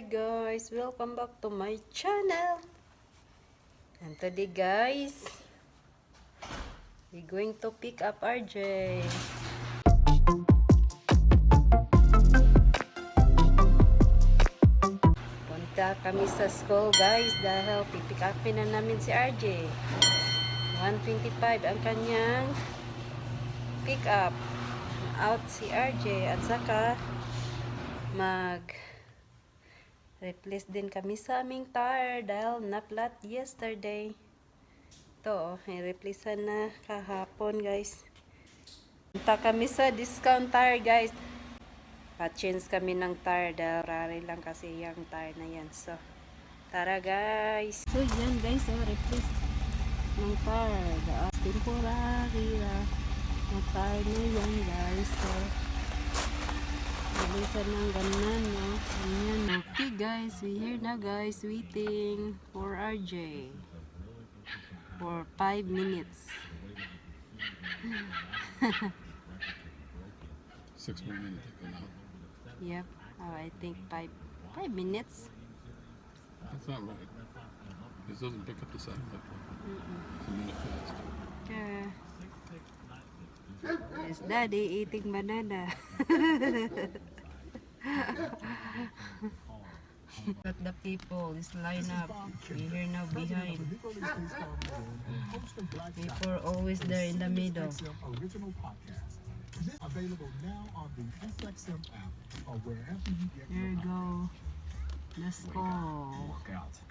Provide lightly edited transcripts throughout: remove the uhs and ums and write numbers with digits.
guys, welcome back to my channel. And today guys, we're going to pick up RJ. Punta kami sa school guys dahil pipick upin na namin si RJ. 1:25 ang kanyang pick up. Out si RJ at saka replace din kami sa aming tire dahil na-flat yesterday. Ito, i-replacean na kahapon guys. Punta kami sa discount tire guys. Pa-change kami ng tire dahil rari lang kasi yung tire na yan. So, tara guys. So yan guys, replace ng tire. Temporary na tire na yan guys. So, bisa ng ganan, no? Ayan. Okay guys, we here na guys, waiting for RJ for 5 minutes. 6 more minutes to go out. Yep, I think 5 minutes. That's not right. This doesn't pick up the satellite. It's a minute fast. Okay. There's daddy eating banana. But the people is line up. We here now behind. People always there in the middle. There you go. Let's go.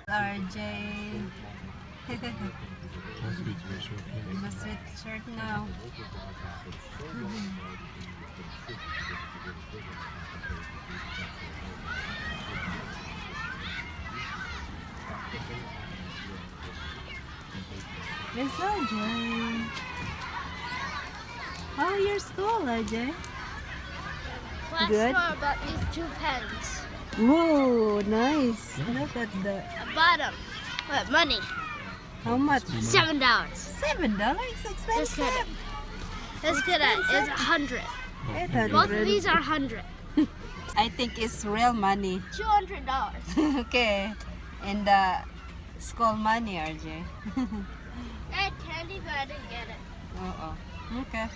RJ. You must sweet shirt now. Yes, RJ. How your school, RJ? Last Good. store about these 2 pens. Whoa, nice. Look at the. I bought them. What, money? How much? $7. $7? Expensive. Let's get it. It's 100. 800. Both of these are 100. I think it's real money. $200. Okay. And the school money, RJ. I had candy, but I didn't get it. Okay.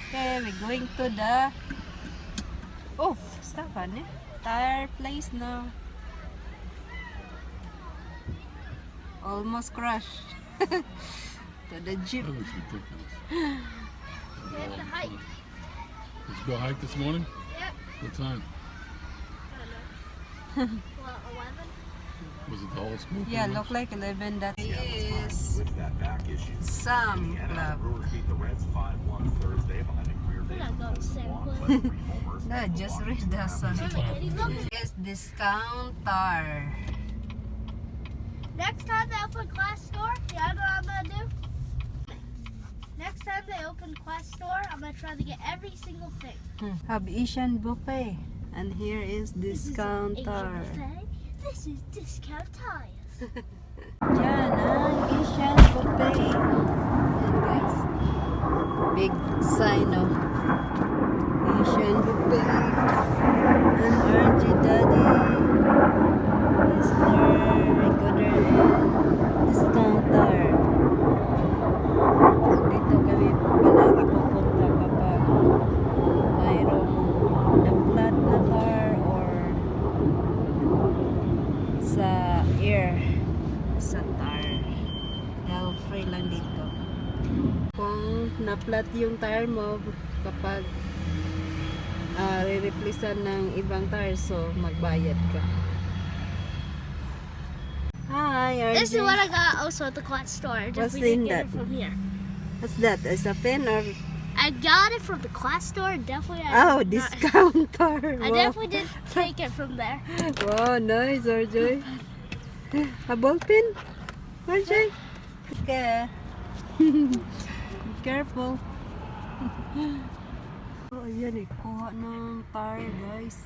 Okay, we're going to the stop on it. Tire place now. Almost crushed. To the jeep. That looks ridiculous. We have to hike. Did you go hike this morning? Yep. What time? I don't know. Well, 11? Was it the whole school? Yeah, pretty look much? like 11. That is some club. We're not going to the same place. No, just read the song. Kitty, look. Yes, discount tire. Next time they open class store, you know what I'm going to do? Next time they open class store, I'm going to try to get every single thing. Have Asian buffet. And here is discount Asian tire. buffet. This is discount tires. Yan ang Asian buffet. Yan guys. Big sign of Asian buffet. And RJ Daddy is their regular discount tire. Dito kami palagi pupunta kapag mayroong na-flat na tire or sa air sa tire. Dahil free lang dito. Kung na-flat yung tire mo kapag re-replacean ng ibang tire, so magbayad ka. Hi, RJ. This is what I got also at the class store. I What's definitely in didn't get that? it from here. What's that? Is a pen or... I got it from the class store. Definitely. Oh, did not- discount tire. I Wow. definitely didn't take it from there. Wow, nice, RJ. A ball pen? RJ? Okay. Be careful. Oh, ayan eh. Kuha ng tire, guys.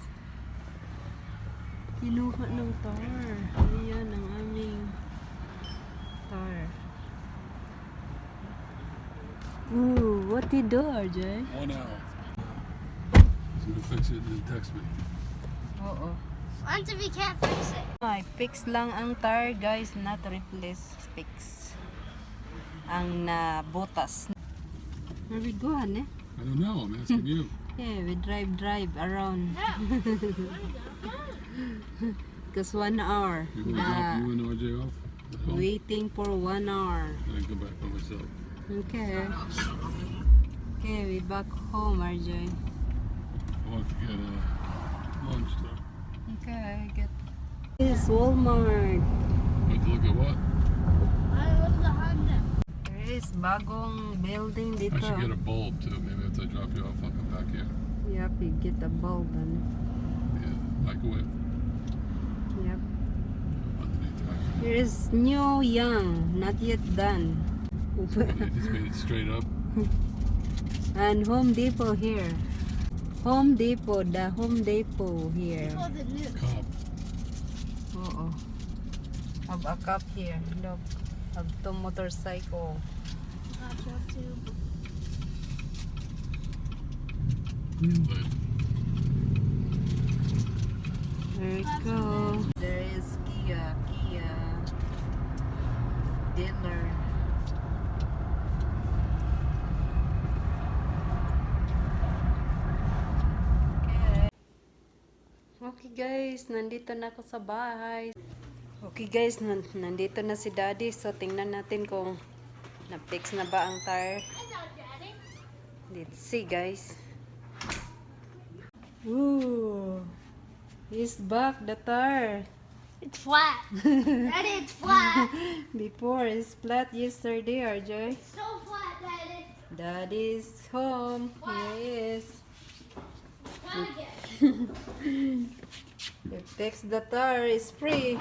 Kinuha ng tire. Ayan ang aming tire. Ooh, what did you do, RJ? 1 hour. So you fix it and then text me. Oo. Once if you can't fix it. Ay, fix lang ang tire guys, not replace, fix. Ang nabutas. Where we going, eh? I don't know. I'm asking you. Yeah, we drive around. Because 1 hour. You want to drop you and RJ off? at home? Waiting for 1 hour. And I go back by myself. Okay. Okay, we back home, RJ. I want to get lunch though. Okay, get this Walmart. Want to look at what? I love the Honda. There is bagong building I dito. should get a bulb too. Maybe after I drop you off, I'll come back here. Yep, you get a bulb and Yeah, microwave. yep. Underneath the microwave. Here is new young, not yet done. They just made it straight up. And Home Depot here. Home Depot, the Home Depot here. Oh, the new. Cop. Oo. Have a cup here. Look. Have two motorcycle. Gotcha, too. But There you go. There is Kia dealer. Okay guys, nandito na ako sa bahay. Okay guys, nandito na si Daddy. So tingnan natin kung na-fix na ba ang tire. Hello, Daddy. Let's see guys. Ooh, he's back, the tire. It's flat. Daddy, it's flat. Before it's flat yesterday, RJ. So flat, Daddy. Daddy's home. Here he is. Try again. If fix the tire is free.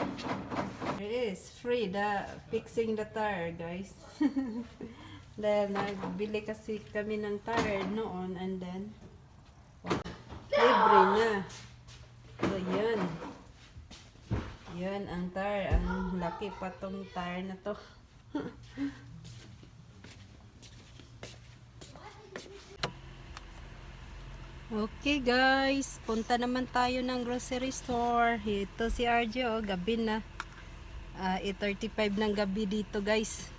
It is free, the fixing the tire, guys. Dahil nagbili kasi kami ng tire noon and then libre na. So yun. Yun ang tire. Ang laki pa tong tire na to. Okay guys, punta naman tayo ng grocery store. Ito si RJ, oh, gabi na. 8:35 ng gabi dito guys.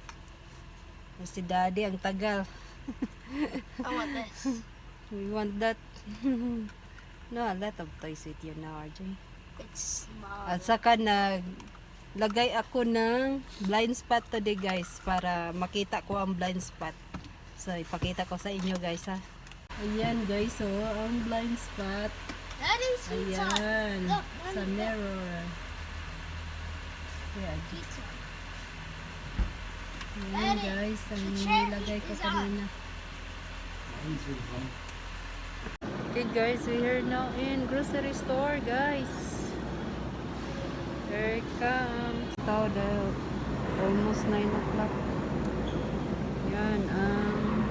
Si Daddy ang tagal. I want this. We want that. No, a lot of toys with you now, RJ. It's small. At saka naglagay ako ng blind spot today guys para makita ko ang blind spot. So ipakita ko sa inyo guys ha. Ayan guys, oh, ang blind spot. Daddy's pizza. Ayan, Look, sa Mommy, look. mirror. Ayan, Pizza. ayan Daddy, guys, ang the chair nilagay ko is on. kanina. Okay guys, we are now in grocery store guys. Here it comes. Tao dahil almost 9 o'clock. Yan ang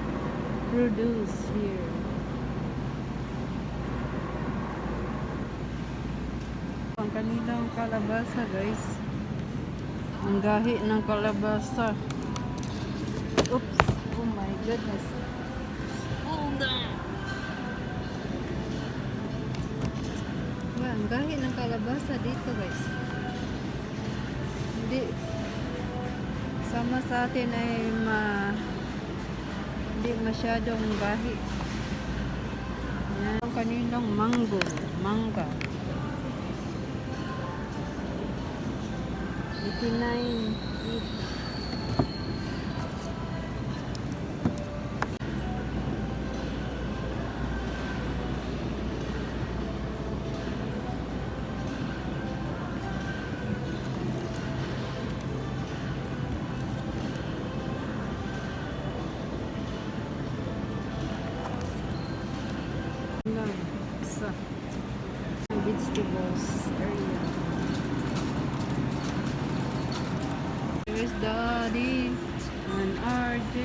produce here. Ang kanilang kalabasa guys. Ang gahi ng kalabasa. Oops! Oh my goodness. Hold on! Ang gahi ng kalabasa dito guys. Hindi sama sa atin ay hindi masyadong gahi. Yan ang kanilang mangga. 89 each. Sa vegetables area. There's Daddy and RJ.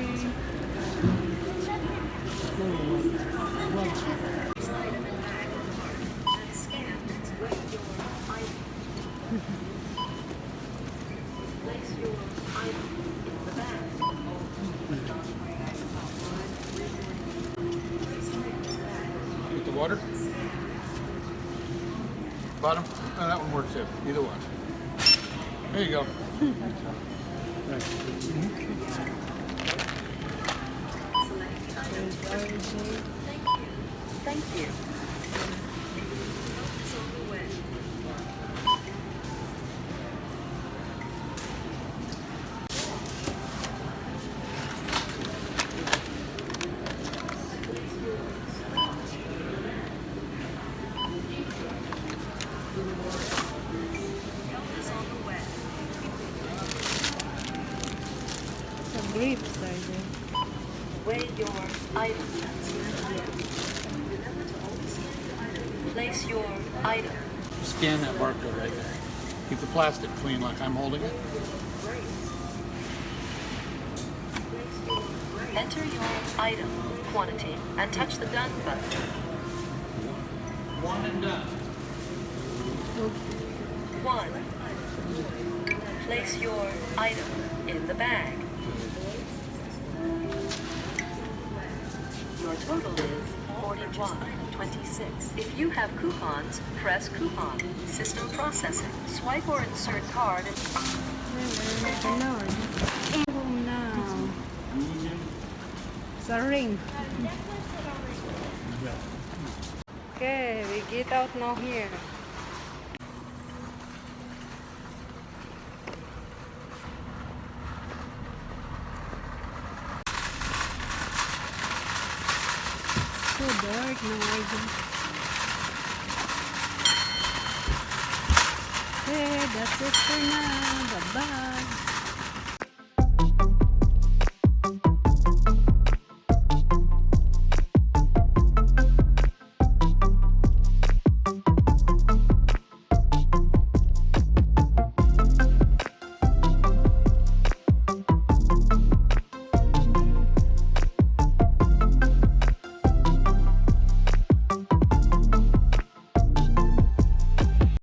with the water. Bottom. Oh, that one works. Either one. There you go. Thank you. Some grapes are there. Weigh your items. Place your item. Scan that barcode right there. Keep the plastic clean like I'm holding it. Enter your item quantity and touch the done button. One and done. 1. Place your item in the bag. Your total is 41.26. If you have coupons, press coupon. System processing. Swipe or insert card. Home now. It's a ring. Okay, we get out now here. So dark now, I guess. Okay, that's it for now. Bye-bye.